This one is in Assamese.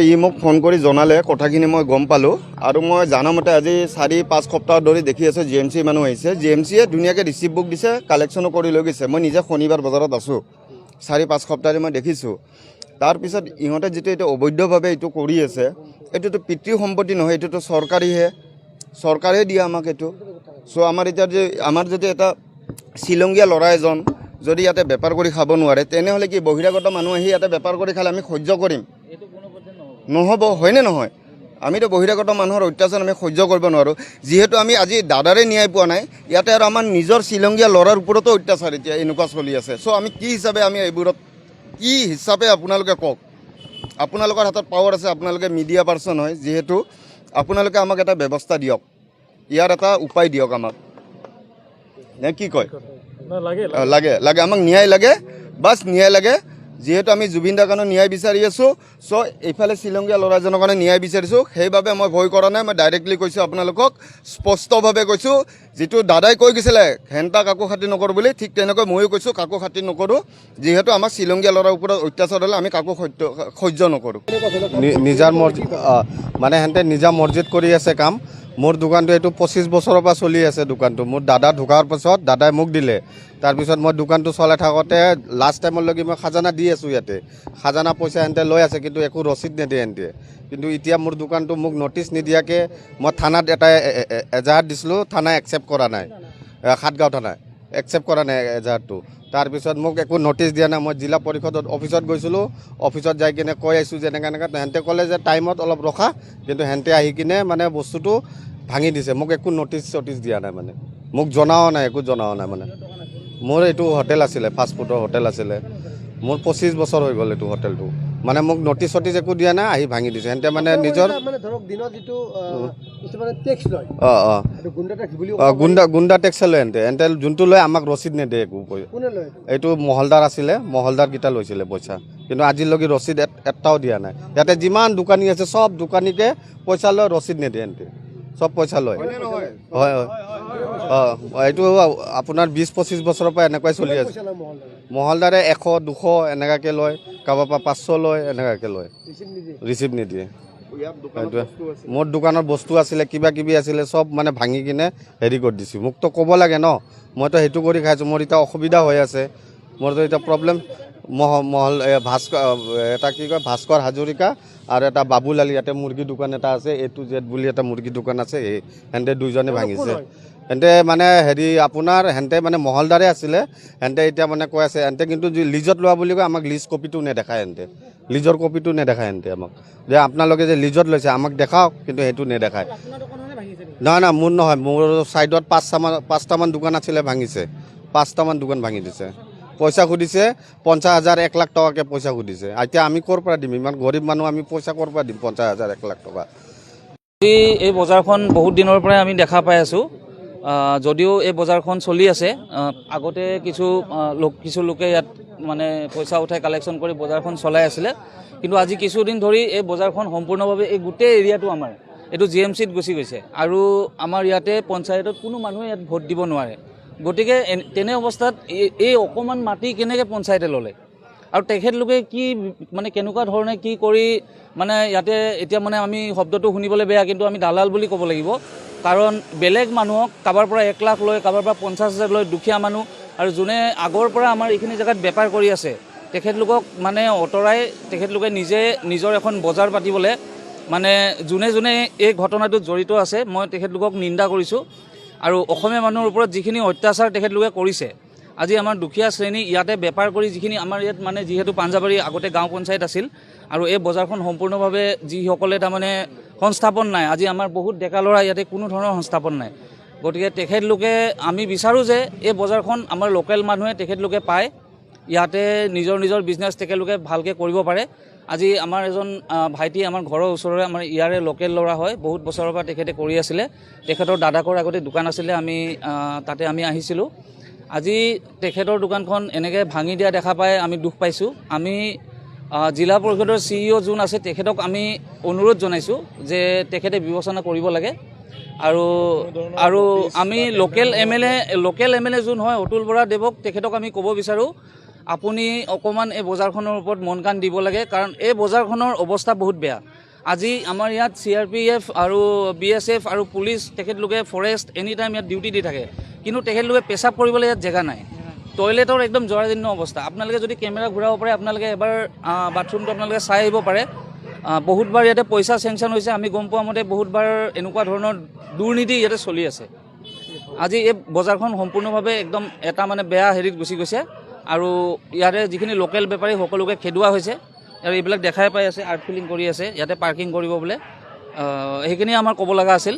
ই মোক ফোন কৰি জনালে কথাখিনি মই গম পালোঁ আৰু মই জানামতে আজি 4-5 সপ্তাহ ধৰি দেখি আছোঁ জি এম চি মানুহ আহিছে জি এম চিয়ে ধুনীয়াকৈ ৰিচিপ্ট বুক দিছে কালেকশ্যনো কৰি লৈ গৈছে মই নিজে শনিবাৰ বজাৰত আছোঁ 4-5 সপ্তাহে মই দেখিছোঁ তাৰপিছত ইহঁতে যিটো এইটো অবৈধভাৱে এইটো কৰি আছে এইটোতো পিতৃ সম্পত্তি নহয় এইটোতো চৰকাৰে দিয়ে আমাক এইটো চ' আমাৰ এতিয়া যে আমাৰ যদি এটা শ্বিলঙীয়া ল'ৰা এজন যদি ইয়াতে বেপাৰ কৰি খাব নোৱাৰে তেনেহ'লে কি বহিৰাগত মানুহ আহি ইয়াতে বেপাৰ কৰি খালে আমি সহ্য কৰিম নহ'ব হয়নে নহয় আমিতো বহিৰাগত মানুহৰ অত্যাচাৰ আমি সহ্য কৰিব নোৱাৰোঁ যিহেতু আমি আজি দাদাৰে ন্যায় পোৱা নাই ইয়াতে আৰু আমাৰ নিজৰ শ্বিলঙীয়া ল'ৰাৰ ওপৰতো অত্যাচাৰ এতিয়া এনেকুৱা চলি আছে চ' আমি কি হিচাপে আমি এইবোৰত কি হিচাপে আপোনালোকে কওক আপোনালোকৰ হাতত পাৱাৰ আছে আপোনালোকে মিডিয়া পাৰ্চন হয় যিহেতু আপোনালোকে আমাক এটা ব্যৱস্থা দিয়ক ইয়াৰ এটা উপায় দিয়ক আমাক নে কি কয় লাগে লাগে আমাক ন্যায় লাগে বাছ ন্যায় লাগে যিহেতু আমি জুবিন দাৰ কাৰণে ন্যায় বিচাৰি আছোঁ চ' এইফালে শ্বিলঙীয়া ল'ৰাজনৰ কাৰণে ন্যায় বিচাৰিছোঁ সেইবাবে মই ভয় কৰা নাই মই ডাইৰেক্টলি কৈছোঁ আপোনালোকক স্পষ্টভাৱে কৈছোঁ যিটো দাদাই কৈ গৈছিলে হেণ্টা কাকো খাতি নকৰোঁ বুলি ঠিক তেনেকৈ ময়ো কৈছোঁ কাকো খাতি নকৰোঁ যিহেতু আমাৰ শ্বিলঙীয়া ল'ৰাৰ ওপৰত অত্যাচাৰ হ'লে আমি কাকো সহ্য নকৰোঁ নিজৰ মৰ্জি মানে সিহঁতে নিজা মৰ্জিত কৰি আছে কাম মোৰ দোকানটো এইটো 25 বছৰৰ পৰা চলি আছে দোকানটো মোৰ দাদা ঢুকাৰ পাছত দাদাই মোক দিলে তাৰপিছত মই দোকানটো চলাই থাকোঁতে লাষ্ট টাইমলৈকে মই খাজানা দি আছোঁ ইয়াতে খাজানা পইচা সিহঁতে লৈ আছে কিন্তু একো ৰচিদ নিদিয়ে সিহঁতে কিন্তু এতিয়া মোৰ দোকানটো মোক নটিচ নিদিয়াকৈ মই থানাত এটা এজাহাৰ দিছিলোঁ থানাই একচেপ্ট কৰা নাই সাতগাঁও থানাই একচেপ্ট কৰা নাই এজাহাৰটো তাৰপিছত মোক একো নটিচ দিয়া নাই মই জিলা পৰিষদত অফিচত গৈছিলোঁ অফিচত যাই কিনে কৈ আহিছোঁ যে এনেকৈ সিহঁতে ক'লে যে টাইমত অলপ ৰখা কিন্তু সিহঁতে আহি কিনে মানে বস্তুটো ভাঙি দিছে মোক একো নটিচ দিয়া নাই মানে মোক জনাও নাই একো জনাও নাই মানে মোৰ এইটো হোটেল আছিলে ফাষ্টফুডৰ হোটেল আছিলে মোৰ 25 বছৰ হৈ গ'ল এইটো হোটেলটো মানে মোক নটিচ একো দিয়া নাই আহি ভাঙি দিছে সিহঁতে মানে নিজৰ গুণ্ডা টেক্স লয় সিহঁতে যোনটো লয় আমাক ৰচিদ নিদিয়ে একো এইটো মহলদাৰ আছিলে মহলদাৰকেইটা লৈছিলে পইচা কিন্তু আজিলৈকে ৰচিদ এটাও দিয়া নাই ইয়াতে যিমান দোকানী আছে চব দোকানীকে পইচা লয় ৰচিদ নিদিয়ে সিহঁতে চব পইচা লয় হয় হয় এইটো আপোনাৰ 20-25 বছৰৰ পৰা এনেকুৱাই চলি আছে মহলদাৰে 100-200 এনেকুৱাকৈ লয় কাৰোবাৰ পৰা 500 লয় এনেকুৱাকৈ লয় ৰিচিপ্ট নিদিয়ে মোৰ দোকানত বস্তু আছিলে কিবা কিবি আছিলে চব মানে ভাঙি কিনে হেৰি কৰি দিছোঁ মোকতো ক'ব লাগে ন মইতো সেইটো কৰি খাইছোঁ মোৰ এতিয়া অসুবিধা হৈ আছে মোৰতো এতিয়া প্ৰব্লেম এটা কি কয় ভাস্কৰ হাজৰিকা আৰু এটা বাবুলালী ইয়াতে মুৰ্গী দোকান এটা আছে A to Z বুলি এটা মুৰ্গী দোকান আছে সিহঁতে দুইজনে ভাঙিছে সিহঁতে মানে হেৰি আপোনাৰ সিহঁতে মানে মহলদাৰে আছিলে সিহঁতে এতিয়া মানে কৈ আছে সিহঁতে কিন্তু লিজত লোৱা বুলি কয় আমাক লিজ কপিটো নেদেখায় সিহঁতে লিজৰ কপিটো নেদেখায় সিহঁতে আমাক যে আপোনালোকে যে লিজত লৈছে আমাক দেখাওক কিন্তু সেইটো নেদেখায় নহয় মোৰ নহয় মোৰ ছাইডত 5টামান দোকান আছিলে ভাঙিছে 5টামান দোকান ভাঙি দিছে পইচা সুধিছে 50,000 1 লাখ টকাকৈ পইচা সুধিছে এতিয়া আমি ক'ৰ পৰা দিম ইমান গৰীব মানুহ আমি পইচা ক'ৰ পৰা দিম 50,000 1 লাখ টকা এই বজাৰখন বহুত দিনৰ পৰাই আমি দেখা পাই আছোঁ যদিও এই বজাৰখন চলি আছে আগতে কিছু লোকে ইয়াত মানে পইচা উঠাই কালেকশ্যন কৰি বজাৰখন চলাই আছিলে কিন্তু আজি কিছুদিন ধৰি এই বজাৰখন সম্পূৰ্ণভাৱে এই গোটেই এৰিয়াটো আমাৰ এইটো GMCত গুচি গৈছে আৰু আমাৰ ইয়াতে পঞ্চায়তত কোনো মানুহে ইয়াত ভোট দিব নোৱাৰে গতিকে তেনে অৱস্থাত এই অকণমান মাটি কেনেকৈ পঞ্চায়তে ল'লে আৰু তেখেতলোকে কি মানে কেনেকুৱা ধৰণে কি কৰি মানে ইয়াতে এতিয়া মানে আমি শব্দটো শুনিবলৈ বেয়া কিন্তু আমি দালাল বুলি ক'ব লাগিব কাৰণ বেলেগ মানুহক কাৰোবাৰ পৰা 1 লাখ লয় কাৰোবাৰ পৰা 50,000 লয় দুখীয়া মানুহ আৰু যোনে আগৰ পৰা আমাৰ এইখিনি জেগাত বেপাৰ কৰি আছে তেখেতলোকক মানে অঁতৰাই তেখেতলোকে নিজৰ এখন বজাৰ পাতিবলৈ মানে যোনে এই ঘটনাটোত জড়িত আছে মই তেখেতলোকক নিন্দা কৰিছোঁ আৰু অসমীয়া মানুহৰ ওপৰত যিখিনি অত্যাচাৰ তেখেতলোকে কৰিছে আজি আমাৰ দুখীয়া শ্ৰেণী ইয়াতে বেপাৰ কৰি যিখিনি আমাৰ ইয়াত মানে যিহেতু পাঞ্জাবাৰী আগতে গাঁও পঞ্চায়ত আছিল আৰু এই বজাৰখন সম্পূৰ্ণভাৱে যিসকলে তাৰমানে সংস্থাপন নাই আজি আমাৰ বহুত ডেকা ল'ৰা ইয়াতে কোনো ধৰণৰ সংস্থাপন নাই গতিকে তেখেতলোকে আমি বিচাৰোঁ যে এই বজাৰখন আমাৰ লোকেল মানুহে তেখেতলোকে পায় ইয়াতে নিজৰ বিজনেছ তেখেতলোকে ভালকৈ কৰিব পাৰে আজি আমাৰ এজন ভাইটি আমাৰ ঘৰৰ ওচৰৰে আমাৰ ইয়াৰে লোকেল ল'ৰা হয় বহুত বছৰৰ পৰা তেখেতে কৰি আছিলে তেখেতৰ দাদাকৰ আগতে দোকান আছিলে আমি তাতে আমি আহিছিলোঁ আজি তেখেতৰ দোকানখন এনেকৈ ভাঙি দিয়া দেখা পাই আমি দুখ পাইছোঁ আমি জিলা পৰিষদৰ CEO যোন আছে তেখেতক আমি অনুৰোধ জনাইছোঁ যে তেখেতে বিবেচনা কৰিব লাগে আৰু আমি লোকেল MLA যোন হয় অতুল বৰা দেৱক তেখেতক আমি ক'ব বিচাৰোঁ আপুনি অকণমান এই বজাৰখনৰ ওপৰত মন কাণ দিব লাগে, কাৰণ এই বজাৰখনৰ অৱস্থা বহুত বেয়া। আজি আমাৰ ইয়াত CRPF আৰু BSF আৰু পুলিচ তেখেতলোকে ফৰেষ্ট এনি টাইম ইয়াত ডিউটি দি থাকে, কিন্তু তেখেতলোকে পেচাব কৰিবলৈ ইয়াত জেগা নাই। টয়লেটৰ একদম জৰাজীৰ্ণ অৱস্থা। আপোনালোকে যদি কেমেৰা ঘূৰাব পাৰে, আপোনালোকে এবাৰ বাথৰুমটো আপোনালোকে চাই আহিব পাৰে। বহুতবাৰ ইয়াতে পইচা চেংচন হৈছে, আমি গম পোৱা মতে বহুতবাৰ এনেকুৱা ধৰণৰ দুৰ্নীতি ইয়াতে চলি আছে। আজি এই বজাৰখন সম্পূৰ্ণভাৱে একদম এটা মানে বেয়া হেৰিত গুচি গৈছে, আৰু ইয়াৰে যিখিনি লোকেল বেপাৰী সকলোকে খেদোৱা হৈছে। আৰু এইবিলাক দেখাই পাই আছে, আৰ্ট ফিলিং কৰি আছে, ইয়াতে পাৰ্কিং কৰিব বোলে। সেইখিনি আমাৰ ক'ব লগা আছিল।